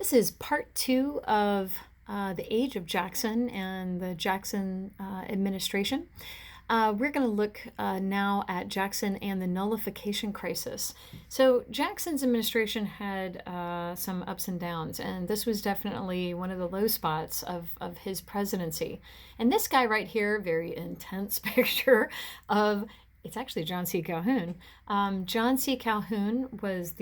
This is part two of the age of Jackson and the Jackson administration. We're going to look now at Jackson and the nullification crisis. So, Jackson's administration had some ups and downs, and this was definitely one of the low spots of his presidency. And this guy right here, very intense picture of it's actually John C. Calhoun. John C. Calhoun was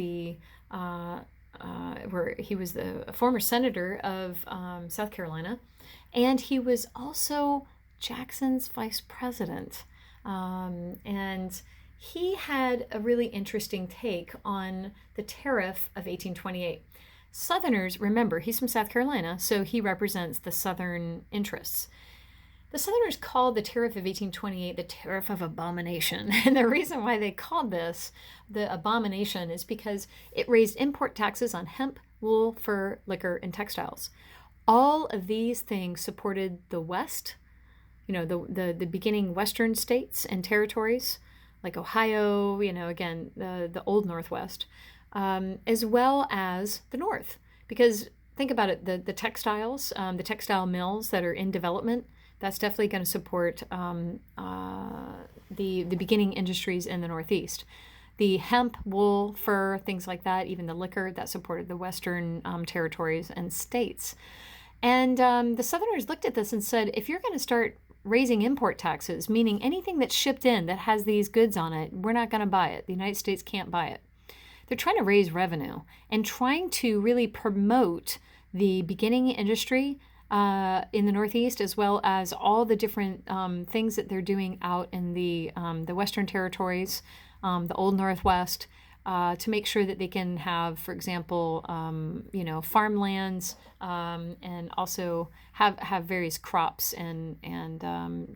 where he was the former senator of South Carolina, and he was also Jackson's vice president. And he had a really interesting take on the tariff of 1828. Southerners, remember, he's from South Carolina, so he represents the Southern interests. The Southerners called the tariff of 1828 the tariff of abomination. And the reason why they called this the abomination is because it raised import taxes on hemp, wool, fur, liquor, and textiles. All of these things supported the West, the beginning Western states and territories, like Ohio, again, the old Northwest, as well as the North. Because think about it, the textiles, the textile mills that are in development, that's definitely going to support the beginning industries in the Northeast. The hemp, wool, fur, things like that, even the liquor, that supported the Western territories and states. And the Southerners looked at this and said, if you're going to start raising import taxes, meaning anything that's shipped in that has these goods on it, we're not going to buy it. The United States can't buy it. They're trying to raise revenue and trying to really promote the beginning industry in the Northeast, as well as all the different things that they're doing out in the Western territories, the Old Northwest, to make sure that they can have, for example, farmlands, and also have various crops and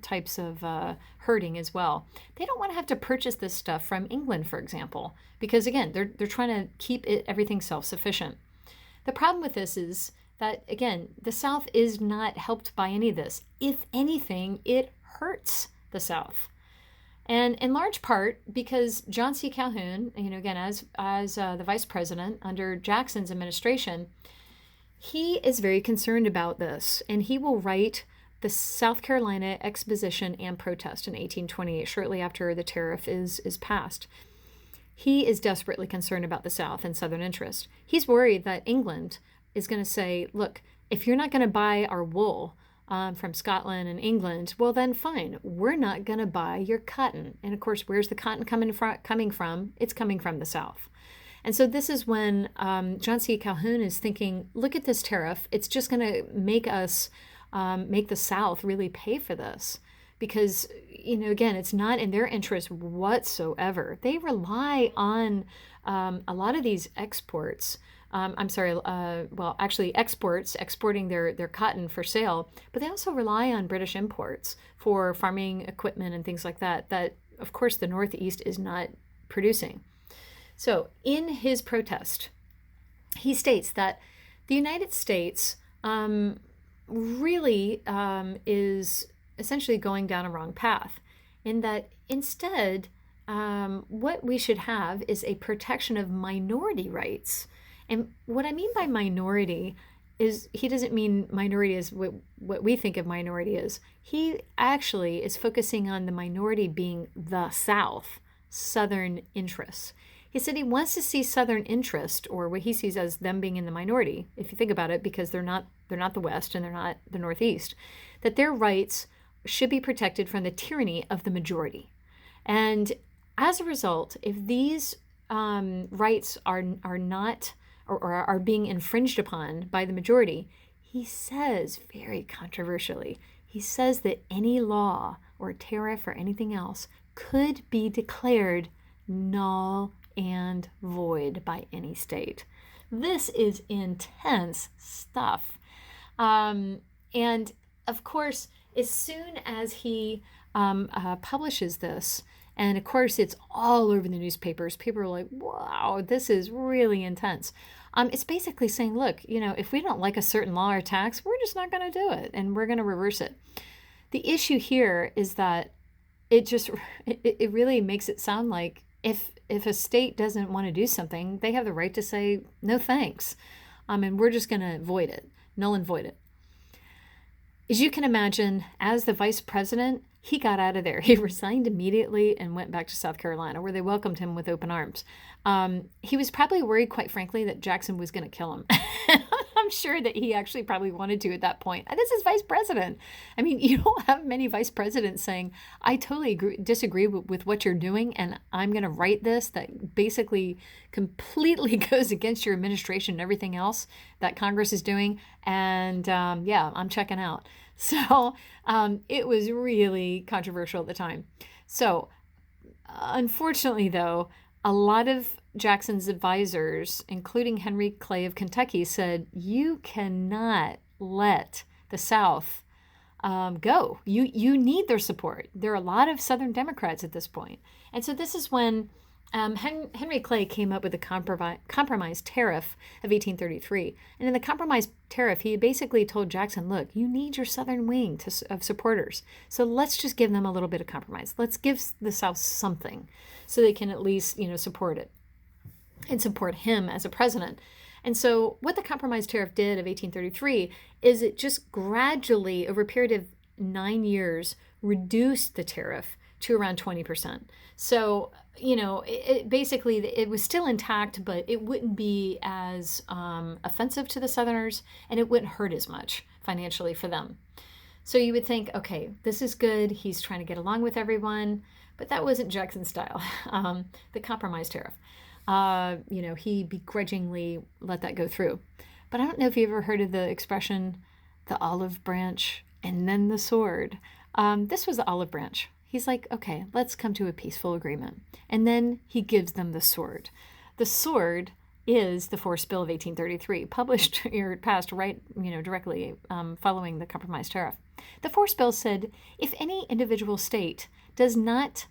types of herding as well. They don't want to have to purchase this stuff from England, for example, because again, they're trying to keep everything self-sufficient. The problem with this is that, again, the South is not helped by any of this. If anything, it hurts the South. And in large part because John C. Calhoun, again, as the vice president under Jackson's administration, he is very concerned about this. And he will write the South Carolina Exposition and Protest in 1828, shortly after the tariff is passed. He is desperately concerned about the South and Southern interest. He's worried that England is going to say, look, if you're not going to buy our wool from Scotland and England, well, then fine, we're not going to buy your cotton. And of course, where's the cotton coming from? It's coming from the South. And so this is when John C. Calhoun is thinking, look at this tariff. It's just going to make us, make the South really pay for this. Because, again, it's not in their interest whatsoever. They rely on a lot of these exports. Exports, exporting their cotton for sale, but they also rely on British imports for farming equipment and things like that, of course, the Northeast is not producing. So in his protest, he states that the United States really is essentially going down a wrong path, in that instead, what we should have is a protection of minority rights. And what I mean by minority is he doesn't mean minority as what we think of minority is. He actually is focusing on the minority being the South, Southern interests. He said he wants to see Southern interest, or what he sees as them being in the minority, if you think about it, because they're not the West and they're not the Northeast, that their rights should be protected from the tyranny of the majority. And as a result, if these rights are not or are being infringed upon by the majority, he says, very controversially, he says that any law or tariff or anything else could be declared null and void by any state. This is intense stuff. And of course, as soon as he publishes this, and of course, it's all over the newspapers. People are like, wow, this is really intense. It's basically saying, look, if we don't like a certain law or tax, we're just not going to do it, and we're going to reverse it. The issue here is that it really makes it sound like if a state doesn't want to do something, they have the right to say, no thanks. and we're just going to void it, null and void it. As you can imagine, as the vice president, he got out of there. He resigned immediately and went back to South Carolina, where they welcomed him with open arms. He was probably worried, quite frankly, that Jackson was going to kill him. I'm sure that he actually probably wanted to at that point. This is vice president. I mean, you don't have many vice presidents saying, I totally disagree with what you're doing, and I'm going to write this that basically completely goes against your administration and everything else that Congress is doing. And yeah, I'm checking out. So it was really controversial at the time. So unfortunately, though, a lot of Jackson's advisors, including Henry Clay of Kentucky, said, you cannot let the South go. You need their support. There are a lot of Southern Democrats at this point. And so this is when Henry Clay came up with the compromise tariff of 1833. And in the compromise tariff, he basically told Jackson, look, you need your Southern wing of supporters. So let's just give them a little bit of compromise. Let's give the South something so they can at least, support it and support him as a president. And so what the compromise tariff did of 1833 is it just gradually, over a period of 9 years, reduced the tariff to around 20%. So, basically it was still intact, but it wouldn't be as offensive to the Southerners, and it wouldn't hurt as much financially for them. So you would think, okay, this is good. He's trying to get along with everyone, but that wasn't Jackson's style, the compromise tariff. He begrudgingly let that go through. But I don't know if you ever heard of the expression, the olive branch and then the sword. This was the olive branch. He's like, okay, let's come to a peaceful agreement. And then he gives them the sword. The sword is the Force Bill of 1833, published or passed right, directly following the compromise tariff. The Force Bill said, if any individual state does not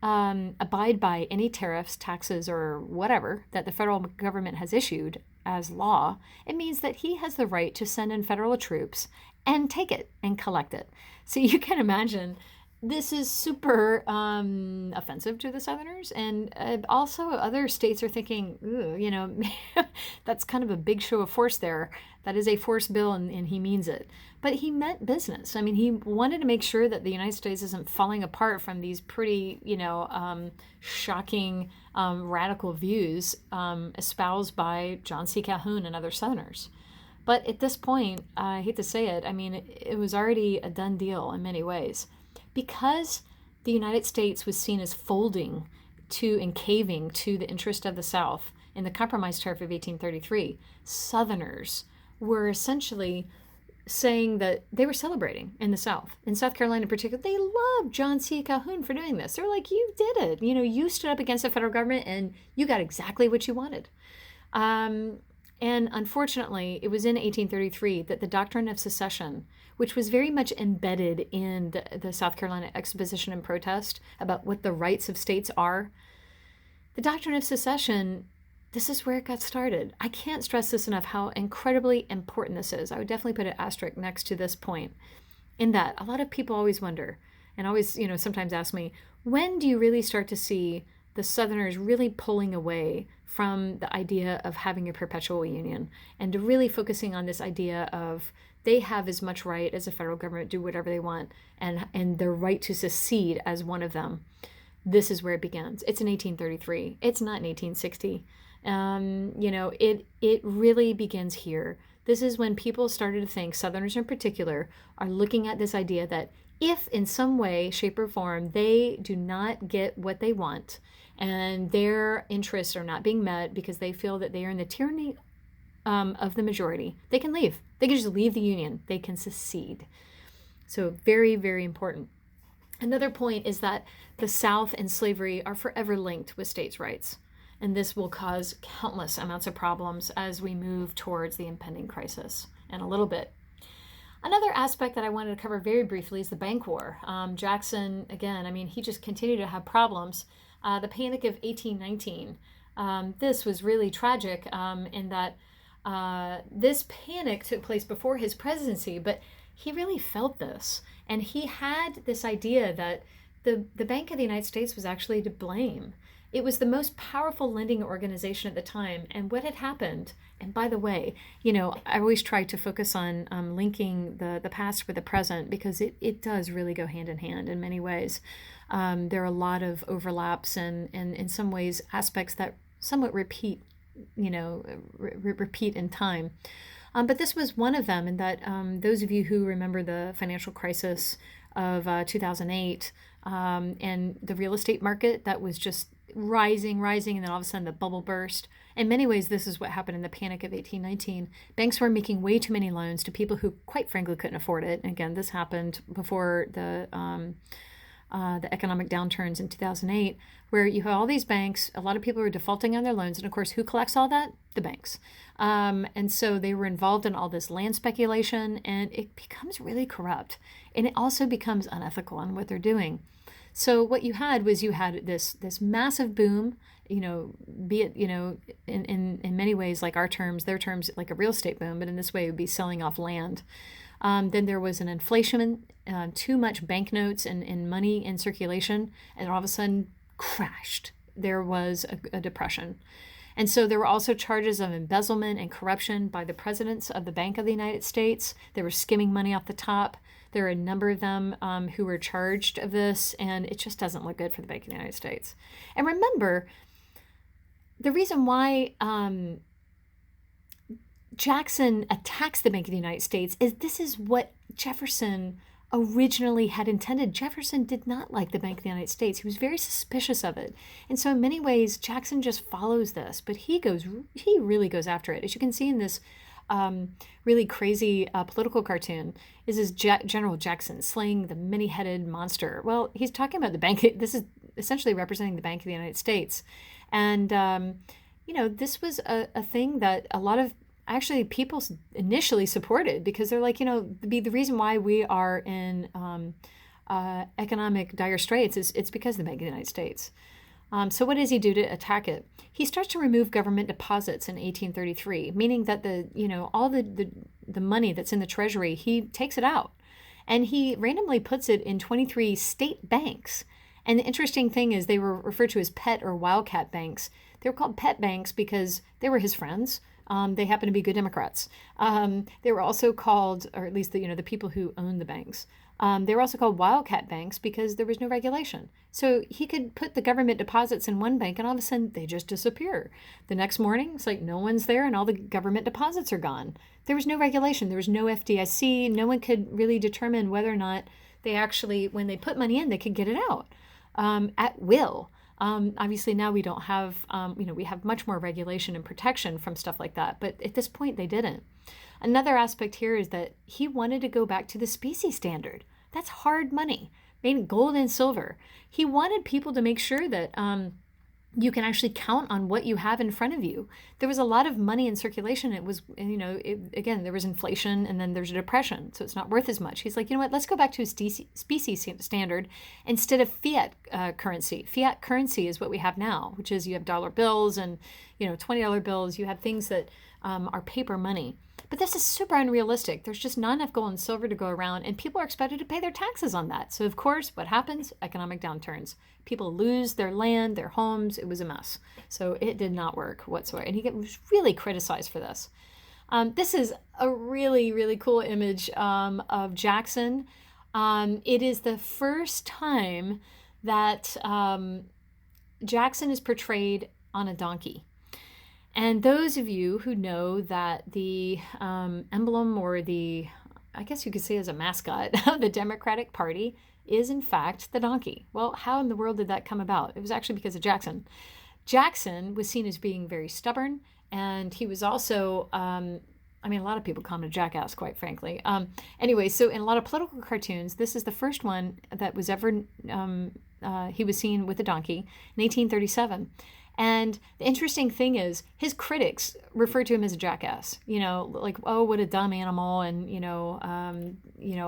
abide by any tariffs, taxes, or whatever that the federal government has issued as law, it means that he has the right to send in federal troops and take it and collect it. So you can imagine this is super offensive to the Southerners, and also other states are thinking, that's kind of a big show of force there. That is a force bill, and he means it. But he meant business. I mean, he wanted to make sure that the United States isn't falling apart from these pretty, shocking, radical views espoused by John C. Calhoun and other Southerners. But at this point, I hate to say it, I mean, it was already a done deal in many ways. Because the United States was seen as folding to and caving to the interest of the South in the compromise tariff of 1833, Southerners were essentially saying that they were celebrating in the South. In South Carolina in particular, they loved John C. Calhoun for doing this. They're like, you did it. You stood up against the federal government and you got exactly what you wanted. And unfortunately, it was in 1833 that the doctrine of secession, which was very much embedded in the South Carolina Exposition and Protest about what the rights of states are, the doctrine of secession, this is where it got started. I can't stress this enough, how incredibly important this is. I would definitely put an asterisk next to this point, in that a lot of people always wonder, and always, sometimes ask me, when do you really start to see the Southerners really pulling away from the idea of having a perpetual union and to really focusing on this idea of they have as much right as the federal government, do whatever they want, and their right to secede as one of them. This is where it begins. It's in 1833. It's not in 1860. It really begins here. This is when people started to think, Southerners in particular, are looking at this idea that if in some way, shape, or form they do not get what they want and their interests are not being met because they feel that they are in the tyranny of the majority, they can leave. They can just leave the Union. They can secede. So very, very important. Another point is that the South and slavery are forever linked with states' rights. And this will cause countless amounts of problems as we move towards the impending crisis in a little bit. Another aspect that I wanted to cover very briefly is the Bank War. Jackson, again, he just continued to have problems. The Panic of 1819. This was really tragic in that this panic took place before his presidency, but he really felt this. And he had this idea that the Bank of the United States was actually to blame. It was the most powerful lending organization at the time. And what had happened, and by the way, I always try to focus on linking the past with the present because it does really go hand in hand in many ways. There are a lot of overlaps and in some ways aspects that somewhat repeat, repeat in time. But this was one of them, in that those of you who remember the financial crisis of 2008 and the real estate market that was just rising, and then all of a sudden the bubble burst. In many ways, this is what happened in the Panic of 1819. Banks were making way too many loans to people who, quite frankly, couldn't afford it. And again, this happened before the economic downturns in 2008, where you have all these banks, a lot of people are defaulting on their loans, and of course, who collects all that? The banks. And so they were involved in all this land speculation, and it becomes really corrupt, and it also becomes unethical in what they're doing. So what you had was this massive boom, be it, in many ways like our terms, their terms, like a real estate boom, but in this way it would be selling off land. Then there was an inflation, too much banknotes and money in circulation, and all of a sudden crashed. There was a depression. And so there were also charges of embezzlement and corruption by the presidents of the Bank of the United States. They were skimming money off the top. There are a number of them who were charged of this, and it just doesn't look good for the Bank of the United States. And remember, the reason why Jackson attacks the Bank of the United States is this is what Jefferson originally had intended. Jefferson did not like the Bank of the United States. He was very suspicious of it. And so in many ways, Jackson just follows this, but he really goes after it. As you can see in this really crazy political cartoon, is General Jackson slaying the many-headed monster. Well, he's talking about the bank. This is essentially representing the Bank of the United States. And, this was a thing that a lot of actually people initially supported, because they're like, the reason why we are in economic dire straits is it's because of the Bank of the United States. So what does he do to attack it? He starts to remove government deposits in 1833, meaning that all the money that's in the Treasury, he takes it out. And he randomly puts it in 23 state banks. And the interesting thing is they were referred to as pet or wildcat banks. They were called pet banks because they were his friends. They happened to be good Democrats. They were also called, or at least the people who owned the banks. They were also called wildcat banks because there was no regulation. So he could put the government deposits in one bank and all of a sudden they just disappear. The next morning, it's like no one's there and all the government deposits are gone. There was no regulation. There was no FDIC. No one could really determine whether or not they actually, when they put money in, they could get it out at will. Obviously now we don't have, we have much more regulation and protection from stuff like that. But at this point, they didn't. Another aspect here is that he wanted to go back to the specie standard. That's hard money, made gold and silver. He wanted people to make sure that you can actually count on what you have in front of you. There was a lot of money in circulation. It was, again, there was inflation and then there's a depression, so it's not worth as much. He's like, you know what, let's go back to a species standard instead of fiat currency. Fiat currency is what we have now, which is you have dollar bills and, $20 bills. You have things that are paper money. But this is super unrealistic. There's just not enough gold and silver to go around, and people are expected to pay their taxes on that. So, of course, what happens? Economic downturns. People lose their land, their homes. It was a mess. So it did not work whatsoever. And he was really criticized for this. This is a really, really cool image of Jackson. It is the first time that Jackson is portrayed on a donkey. And those of you who know that the emblem, or I guess you could say as a mascot of the Democratic Party, is in fact the donkey. Well, how in the world did that come about? It was actually because of Jackson. Jackson was seen as being very stubborn, and he was also, a lot of people call him a jackass, quite frankly. Anyway, so in a lot of political cartoons, this is the first one that was ever, he was seen with a donkey in 1837. And the interesting thing is his critics refer to him as a jackass, like, oh, what a dumb animal, and,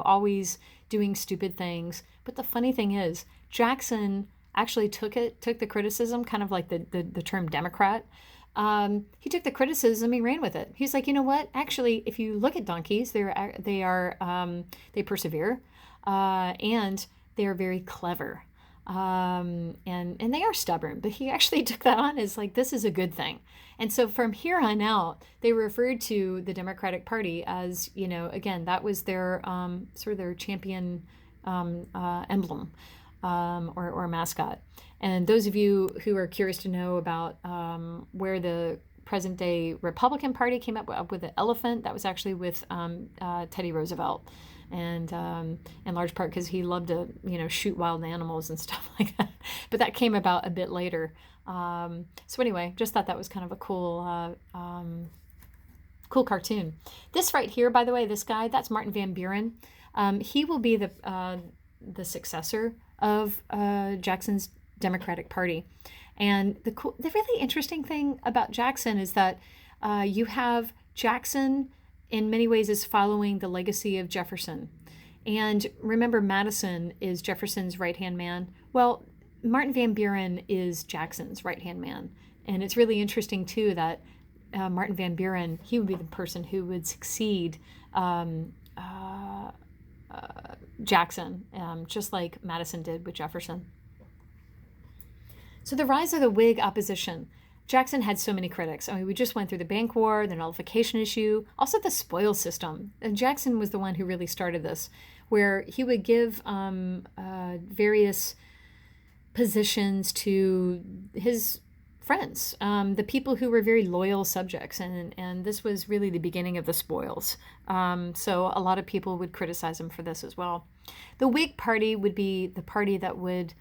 always doing stupid things. But the funny thing is Jackson actually took the criticism, kind of like the term Democrat. He took the criticism, he ran with it. He's like, you know what? Actually, if you look at donkeys, they persevere, and they are very clever. And they are stubborn, but he actually took that on as like, this is a good thing. And so from here on out, they referred to the Democratic Party as, again, that was their sort of their champion emblem or mascot. And those of you who are curious to know about where the present day Republican Party came up with the elephant, that was actually with Teddy Roosevelt. And in large part because he loved to, shoot wild animals and stuff like that. But that came about a bit later. So anyway, just thought that was kind of a cool cartoon. This right here, by the way, this guy, that's Martin Van Buren. He will be the successor of Jackson's Democratic Party. And the really interesting thing about Jackson is that you have Jackson in many ways is following the legacy of Jefferson. And remember, Madison is Jefferson's right-hand man. Well, Martin Van Buren is Jackson's right-hand man. And it's really interesting, too, that Martin Van Buren, he would be the person who would succeed Jackson, just like Madison did with Jefferson. So the rise of the Whig opposition. Jackson had so many critics. I mean, we just went through the bank war, the nullification issue, also the spoil system. And Jackson was the one who really started this, where he would give various positions to his friends, the people who were very loyal subjects. And this was really the beginning of the spoils. So a lot of people would criticize him for this as well. The Whig Party would be the party that would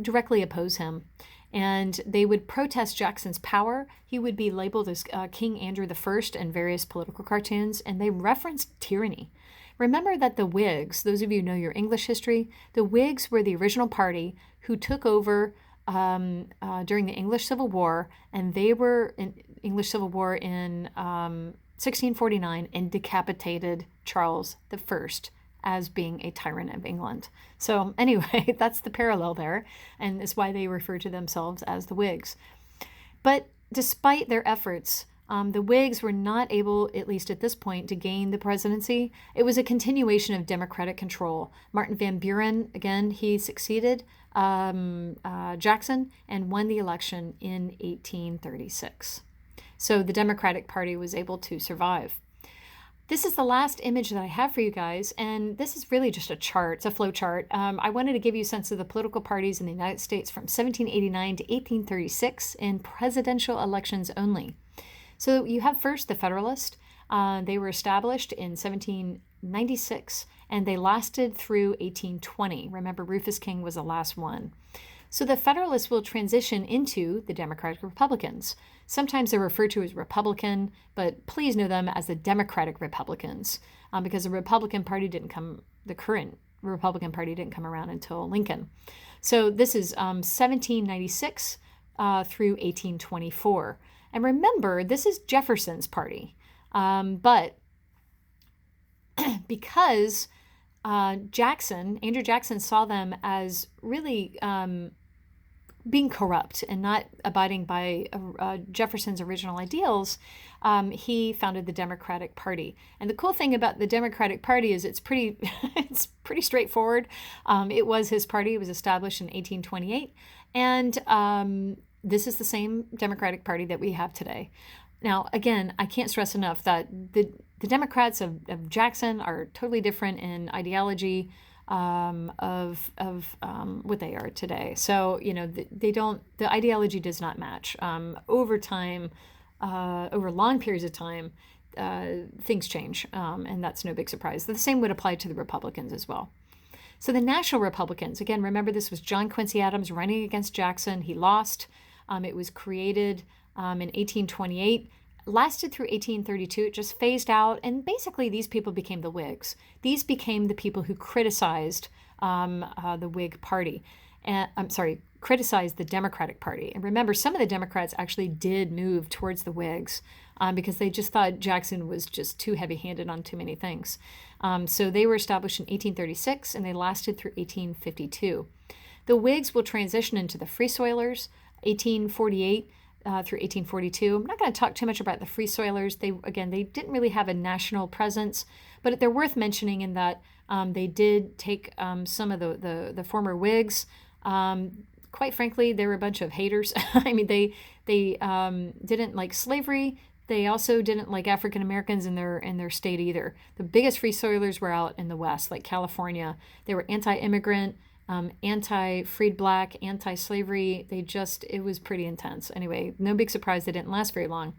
directly oppose him. And they would protest Jackson's power. He would be labeled as King Andrew I in various political cartoons, and they referenced tyranny. Remember that the Whigs, those of you who know your English history, the Whigs were the original party who took over during the English Civil War, and they were in English Civil War in 1649 and decapitated Charles I as being a tyrant of England. So anyway, that's the parallel there, and it's why they refer to themselves as the Whigs. But despite their efforts, the Whigs were not able, at least at this point, to gain the presidency. It was a continuation of Democratic control. Martin Van Buren, again, he succeeded Jackson and won the election in 1836. So the Democratic Party was able to survive. This is the last image that I have for you guys, and this is really just a chart. It's a flow chart. I wanted to give you a sense of the political parties in the United States from 1789 to 1836 in presidential elections only. So you have first the Federalist. They were established in 1796, and they lasted through 1820. Remember, Rufus King was the last one. So the Federalists will transition into the Democratic Republicans. Sometimes they're referred to as Republican, but please know them as the Democratic Republicans, because the current Republican Party didn't come around until Lincoln. So this is 1796 through 1824. And remember, this is Jefferson's party. But because Andrew Jackson saw them as really being corrupt and not abiding by Jefferson's original ideals, he founded the Democratic Party. And the cool thing about the Democratic Party is it's pretty straightforward. It was his party. It was established in 1828. And this is the same Democratic Party that we have today. Now, again, I can't stress enough that the Democrats of Jackson are totally different in ideology of what they are today. So, the ideology does not match. Over time, over long periods of time, things change, and that's no big surprise. The same would apply to the Republicans as well. So the National Republicans, again, remember this was John Quincy Adams running against Jackson. He lost. It was created in 1828. Lasted through 1832. It just phased out, and basically these people became the Whigs. These became the people who criticized the Whig Party, and criticized the Democratic Party. And remember, some of the Democrats actually did move towards the Whigs because they just thought Jackson was just too heavy-handed on too many things. So they were established in 1836, and they lasted through 1852. The Whigs will transition into the Free Soilers, 1848. Through 1842. I'm not going to talk too much about the Free Soilers. They didn't really have a national presence, but they're worth mentioning in that they did take some of the former Whigs Quite frankly, they were a bunch of haters. I mean, they didn't like slavery. They also didn't like African Americans in their state either. The biggest free soilers were out in the West, like California. They were anti-immigrant, anti-freed black, anti-slavery. It was pretty intense. Anyway, no big surprise they didn't last very long.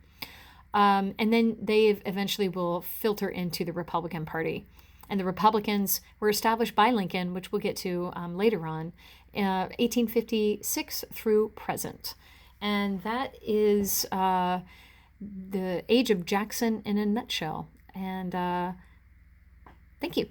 And then they eventually will filter into the Republican Party. And the Republicans were established by Lincoln, which we'll get to later on, 1856 through present. And that is the age of Jackson in a nutshell. And thank you.